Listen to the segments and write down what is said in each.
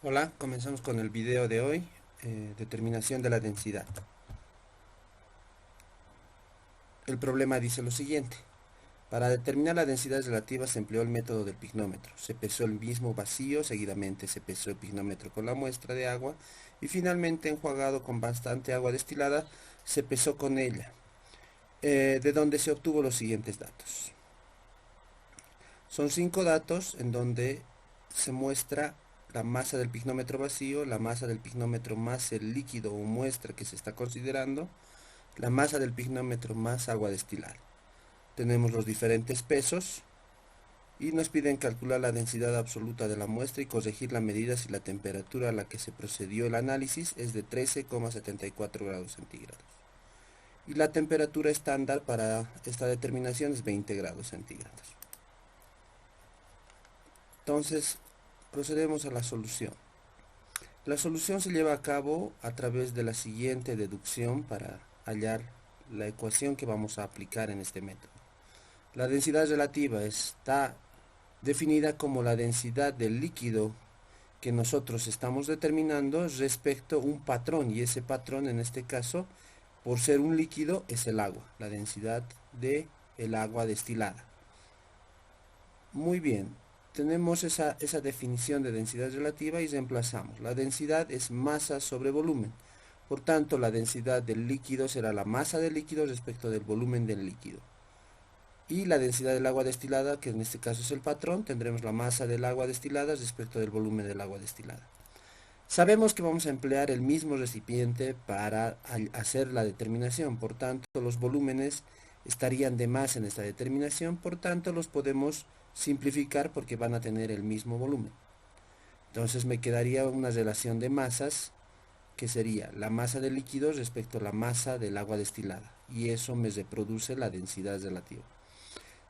Hola, comenzamos con el video de hoy, determinación de la densidad. El problema dice lo siguiente. Para determinar la densidad relativa se empleó el método del pignómetro. Se pesó el mismo vacío, seguidamente se pesó el pignómetro con la muestra de agua y finalmente enjuagado con bastante agua destilada, se pesó con ella, de donde se obtuvo los siguientes datos. Son 5 datos en donde se muestra la masa del pignómetro vacío, la masa del pignómetro más el líquido o muestra que se está considerando, la masa del pignómetro más agua destilada. Tenemos los diferentes pesos y nos piden calcular la densidad absoluta de la muestra y corregir la medida si la temperatura a la que se procedió el análisis es de 13,74 grados centígrados. Y la temperatura estándar para esta determinación es 20 grados centígrados. Entonces, procedemos a la solución. La solución se lleva a cabo a través de la siguiente deducción para hallar la ecuación que vamos a aplicar en este método. La densidad relativa está definida como la densidad del líquido que nosotros estamos determinando respecto a un patrón, y ese patrón en este caso, por ser un líquido, es el agua, la densidad del agua destilada. Muy bien, tenemos esa definición de densidad relativa y reemplazamos. La densidad es masa sobre volumen. Por tanto, la densidad del líquido será la masa del líquido respecto del volumen del líquido. Y la densidad del agua destilada, que en este caso es el patrón, tendremos la masa del agua destilada respecto del volumen del agua destilada. Sabemos que vamos a emplear el mismo recipiente para hacer la determinación, por tanto los volúmenes estarían de más en esta determinación, por tanto los podemos simplificar porque van a tener el mismo volumen. Entonces me quedaría una relación de masas que sería la masa del líquido respecto a la masa del agua destilada, y eso me reproduce la densidad relativa.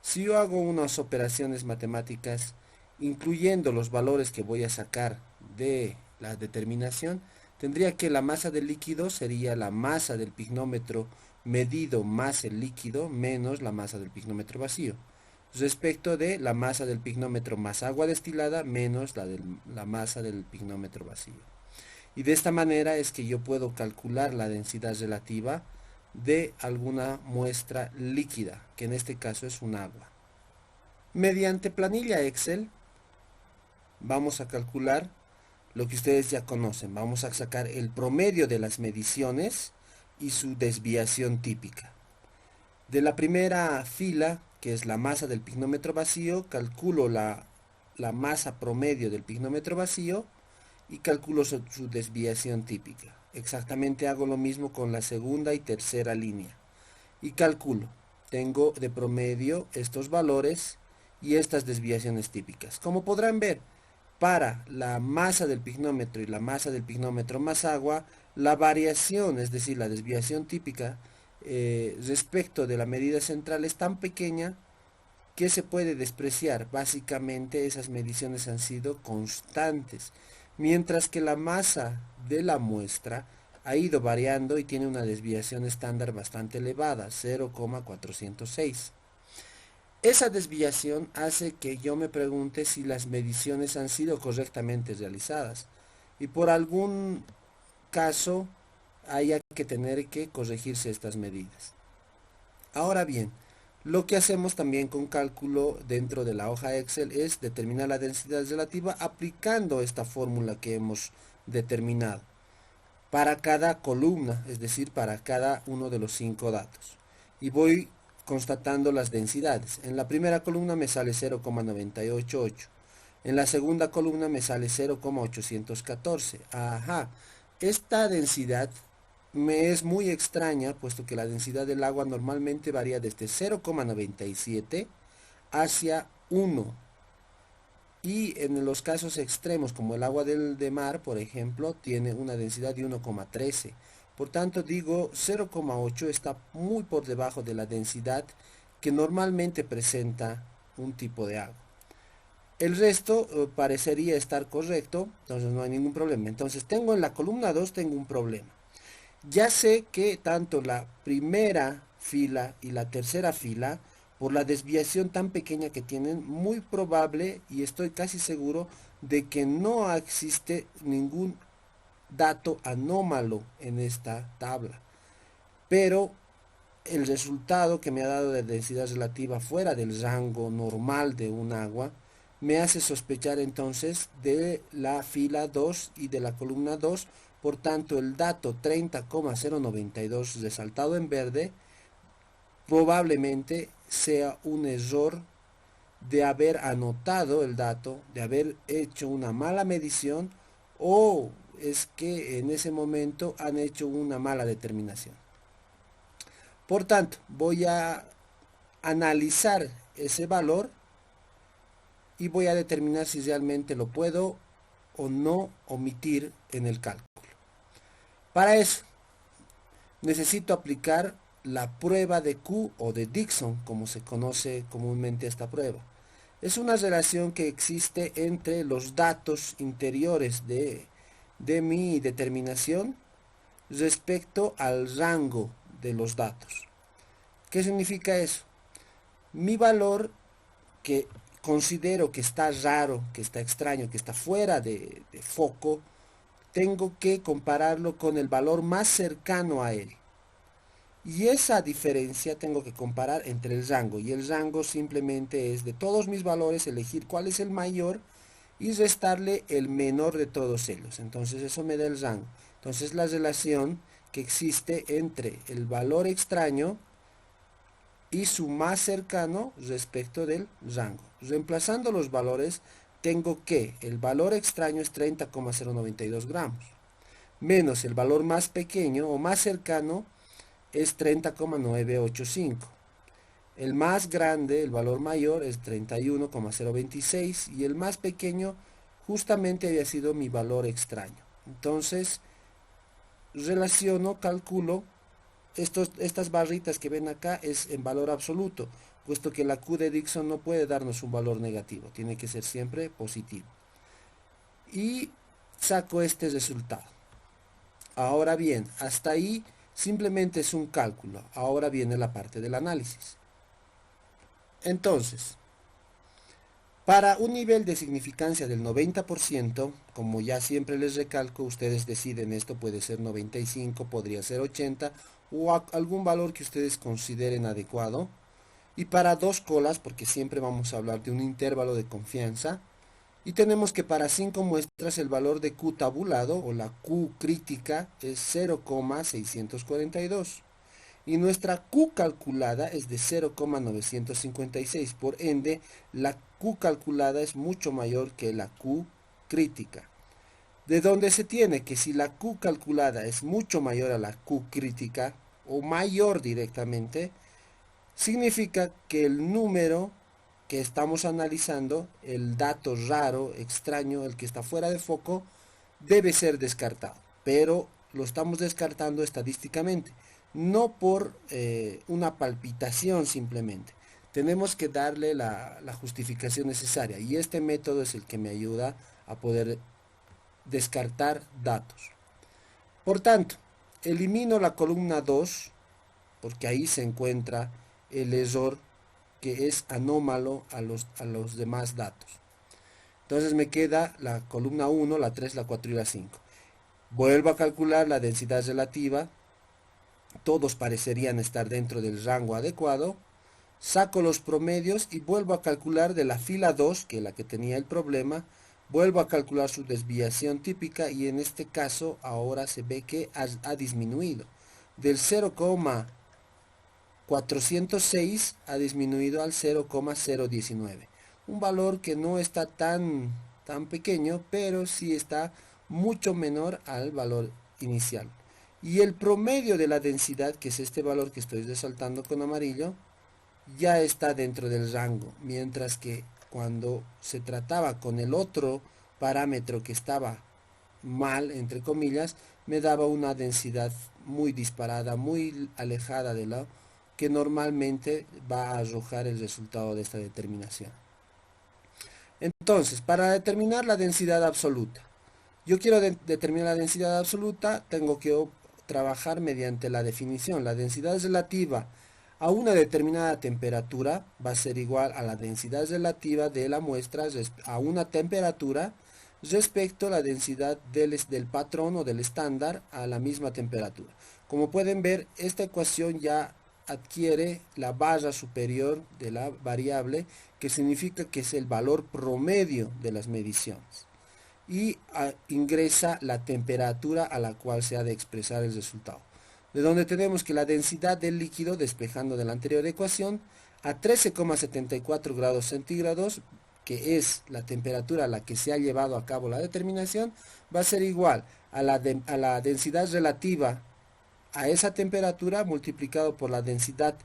Si yo hago unas operaciones matemáticas incluyendo los valores que voy a sacar de la determinación, tendría que la masa del líquido sería la masa del pignómetro medido más el líquido menos la masa del pignómetro vacío, respecto de la masa del pignómetro más agua destilada menos la masa del pignómetro vacío. Y de esta manera es que yo puedo calcular la densidad relativa de alguna muestra líquida, que en este caso es un agua. Mediante planilla Excel vamos a calcular lo que ustedes ya conocen. Vamos a sacar el promedio de las mediciones y su desviación típica. De la primera fila, que es la masa del pignómetro vacío, calculo la masa promedio del pignómetro vacío y calculo su desviación típica. Exactamente hago lo mismo con la segunda y tercera línea. Y calculo. Tengo de promedio estos valores y estas desviaciones típicas. Como podrán ver, para la masa del pignómetro y la masa del pignómetro más agua, la variación, es decir, la desviación típica respecto de la medida central es tan pequeña que se puede despreciar. Básicamente esas mediciones han sido constantes, mientras que la masa de la muestra ha ido variando y tiene una desviación estándar bastante elevada, 0,406. Esa desviación hace que yo me pregunte si las mediciones han sido correctamente realizadas y por algún caso haya que tener que corregirse estas medidas. Ahora bien, lo que hacemos también con cálculo dentro de la hoja Excel es determinar la densidad relativa aplicando esta fórmula que hemos determinado para cada columna, es decir, para cada uno de los 5 datos. Y voy constatando las densidades. En la primera columna me sale 0,988. En la segunda columna me sale 0,814. Ajá. Esta densidad me es muy extraña, puesto que la densidad del agua normalmente varía desde 0,97 hacia 1. Y en los casos extremos, como el agua de mar, por ejemplo, tiene una densidad de 1,13. Por tanto, digo 0,8 está muy por debajo de la densidad que normalmente presenta un tipo de agua. El resto parecería estar correcto, entonces no hay ningún problema. Entonces tengo en la columna 2 tengo un problema. Ya sé que tanto la primera fila y la tercera fila por la desviación tan pequeña que tienen, muy probable y estoy casi seguro de que no existe ningún dato anómalo en esta tabla. Pero el resultado que me ha dado de densidad relativa fuera del rango normal de un agua me hace sospechar entonces de la fila 2 y de la columna 2. Por tanto, el dato 30,092 resaltado en verde probablemente sea un error de haber anotado el dato, de haber hecho una mala medición, o es que en ese momento han hecho una mala determinación. Por tanto, voy a analizar ese valor y voy a determinar si realmente lo puedo o no omitir en el cálculo. Para eso, necesito aplicar la prueba de Q o de Dickson, como se conoce comúnmente esta prueba. Es una relación que existe entre los datos interiores de mi determinación respecto al rango de los datos. ¿Qué significa eso? Mi valor que considero que está raro, que está extraño, que está fuera de foco, tengo que compararlo con el valor más cercano a él. Y esa diferencia tengo que comparar entre el rango. Y el rango simplemente es de todos mis valores elegir cuál es el mayor y restarle el menor de todos ellos. Entonces eso me da el rango. Entonces la relación que existe entre el valor extraño y su más cercano respecto del rango. Reemplazando los valores, tengo que el valor extraño es 30,092 gramos, menos el valor más pequeño o más cercano es 30,985. El más grande, el valor mayor, es 31,026 y el más pequeño justamente había sido mi valor extraño. Entonces, relaciono, calculo, estas barritas que ven acá es en valor absoluto, puesto que la Q de Dickson no puede darnos un valor negativo, tiene que ser siempre positivo. Y saco este resultado. Ahora bien, hasta ahí simplemente es un cálculo. Ahora viene la parte del análisis. Entonces, para un nivel de significancia del 90%, como ya siempre les recalco, ustedes deciden, esto puede ser 95, podría ser 80 o algún valor que ustedes consideren adecuado. Y para dos colas, porque siempre vamos a hablar de un intervalo de confianza, y tenemos que para 5 muestras el valor de Q tabulado o la Q crítica es 0,642 y nuestra Q calculada es de 0,956. Por ende, la Q calculada es mucho mayor que la Q crítica. De donde se tiene que si la Q calculada es mucho mayor a la Q crítica o mayor directamente, significa que el número que estamos analizando, el dato raro, extraño, el que está fuera de foco, debe ser descartado. Pero lo estamos descartando estadísticamente, no por una palpitación simplemente. Tenemos que darle la justificación necesaria y este método es el que me ayuda a poder descartar datos. Por tanto, elimino la columna 2 porque ahí se encuentra el error que es anómalo a los demás datos. Entonces me queda la columna 1, la 3, la 4 y la 5. Vuelvo a calcular la densidad relativa. Todos parecerían estar dentro del rango adecuado. Saco los promedios y vuelvo a calcular de la fila 2, que es la que tenía el problema. Vuelvo a calcular su desviación típica y en este caso ahora se ve que ha disminuido. Del 0,406 ha disminuido al 0,019. Un valor que no está tan pequeño, pero sí está mucho menor al valor inicial. Y el promedio de la densidad, que es este valor que estoy resaltando con amarillo, ya está dentro del rango, mientras que cuando se trataba con el otro parámetro que estaba mal, entre comillas, me daba una densidad muy disparada, muy alejada de la que normalmente va a arrojar el resultado de esta determinación. Entonces, para determinar la densidad absoluta, yo quiero determinar la densidad absoluta, tengo que trabajar mediante la definición. La densidad relativa a una determinada temperatura va a ser igual a la densidad relativa de la muestra a una temperatura respecto a la densidad del patrón o del estándar a la misma temperatura. Como pueden ver, esta ecuación ya adquiere la barra superior de la variable, que significa que es el valor promedio de las mediciones, y ingresa la temperatura a la cual se ha de expresar el resultado. De donde tenemos que la densidad del líquido, despejando de la anterior ecuación, a 13,74 grados centígrados, que es la temperatura a la que se ha llevado a cabo la determinación, va a ser igual a la densidad relativa a esa temperatura multiplicado por la densidad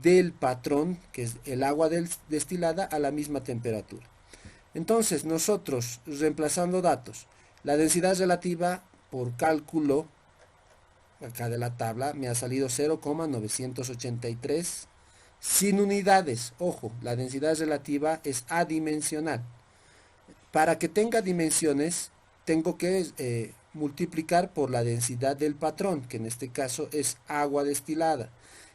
del patrón, que es el agua destilada, a la misma temperatura. Entonces nosotros, reemplazando datos, la densidad relativa por cálculo, acá de la tabla, me ha salido 0,983 sin unidades. Ojo, la densidad relativa es adimensional. Para que tenga dimensiones, tengo que multiplicar por la densidad del patrón, que en este caso es agua destilada.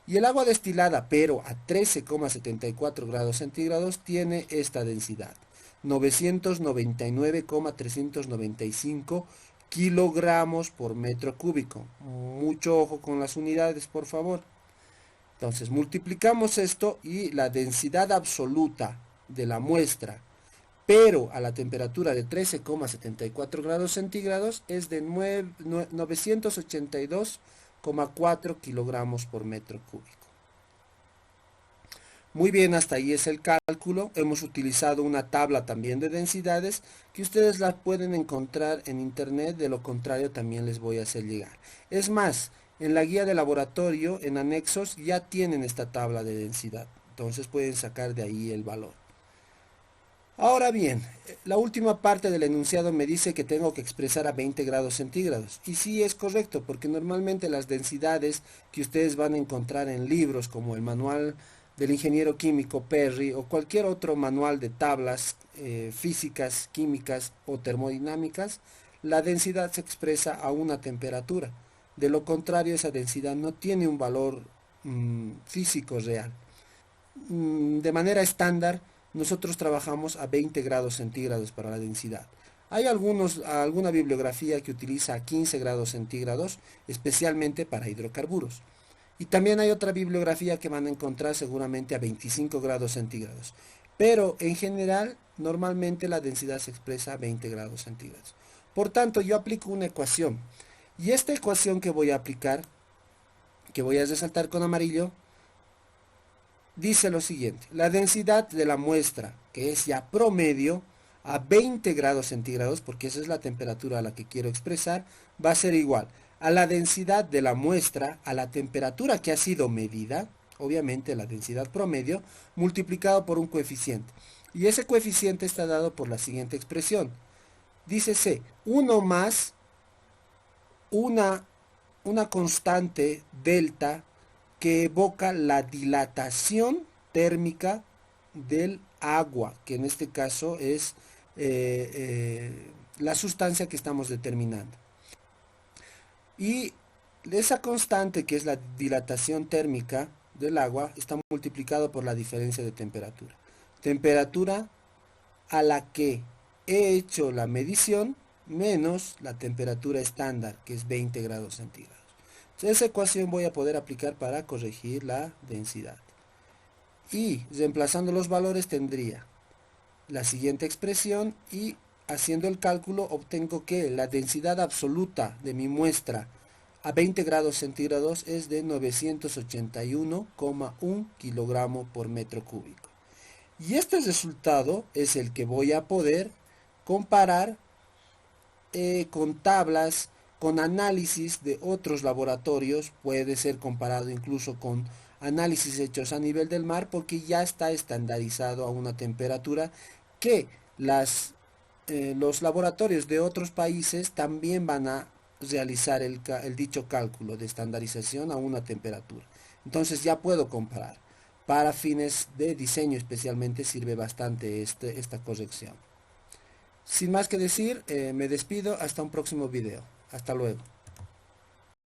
Y el agua destilada, pero a 13,74 grados centígrados, tiene esta densidad: 999,395 kilogramos por metro cúbico. Mucho ojo con las unidades, por favor. Entonces multiplicamos esto y la densidad absoluta de la muestra, pero a la temperatura de 13,74 grados centígrados, es de 982,4 kilogramos por metro cúbico. Muy bien, hasta ahí es el cálculo. Hemos utilizado una tabla también de densidades que ustedes la pueden encontrar en internet, de lo contrario también les voy a hacer llegar. Es más, en la guía de laboratorio, en anexos, ya tienen esta tabla de densidad, entonces pueden sacar de ahí el valor. Ahora bien, la última parte del enunciado me dice que tengo que expresar a 20 grados centígrados. Y sí es correcto, porque normalmente las densidades que ustedes van a encontrar en libros como el manual del ingeniero químico Perry o cualquier otro manual de tablas físicas, químicas o termodinámicas, la densidad se expresa a una temperatura. De lo contrario, esa densidad no tiene un valor físico real. De manera estándar, nosotros trabajamos a 20 grados centígrados para la densidad. Hay alguna bibliografía que utiliza 15 grados centígrados, especialmente para hidrocarburos. Y también hay otra bibliografía que van a encontrar seguramente a 25 grados centígrados. Pero en general, normalmente la densidad se expresa a 20 grados centígrados. Por tanto, yo aplico una ecuación. Y esta ecuación que voy a aplicar, que voy a resaltar con amarillo, dice lo siguiente: la densidad de la muestra, que es ya promedio, a 20 grados centígrados, porque esa es la temperatura a la que quiero expresar, va a ser igual a la densidad de la muestra a la temperatura que ha sido medida, obviamente la densidad promedio, multiplicado por un coeficiente. Y ese coeficiente está dado por la siguiente expresión. Dícese 1 más una constante delta que evoca la dilatación térmica del agua, que en este caso es la sustancia que estamos determinando. Y esa constante, que es la dilatación térmica del agua, está multiplicado por la diferencia de temperatura. Temperatura a la que he hecho la medición menos la temperatura estándar, que es 20 grados centígrados. Esa ecuación voy a poder aplicar para corregir la densidad. Y reemplazando los valores tendría la siguiente expresión, y haciendo el cálculo obtengo que la densidad absoluta de mi muestra a 20 grados centígrados es de 981,1 kilogramos por metro cúbico. Y este resultado es el que voy a poder comparar con tablas, con análisis de otros laboratorios. Puede ser comparado incluso con análisis hechos a nivel del mar, porque ya está estandarizado a una temperatura que los laboratorios de otros países también van a realizar el dicho cálculo de estandarización a una temperatura. Entonces ya puedo comparar. Para fines de diseño especialmente sirve bastante esta corrección. Sin más que decir, me despido hasta un próximo video. Hasta luego.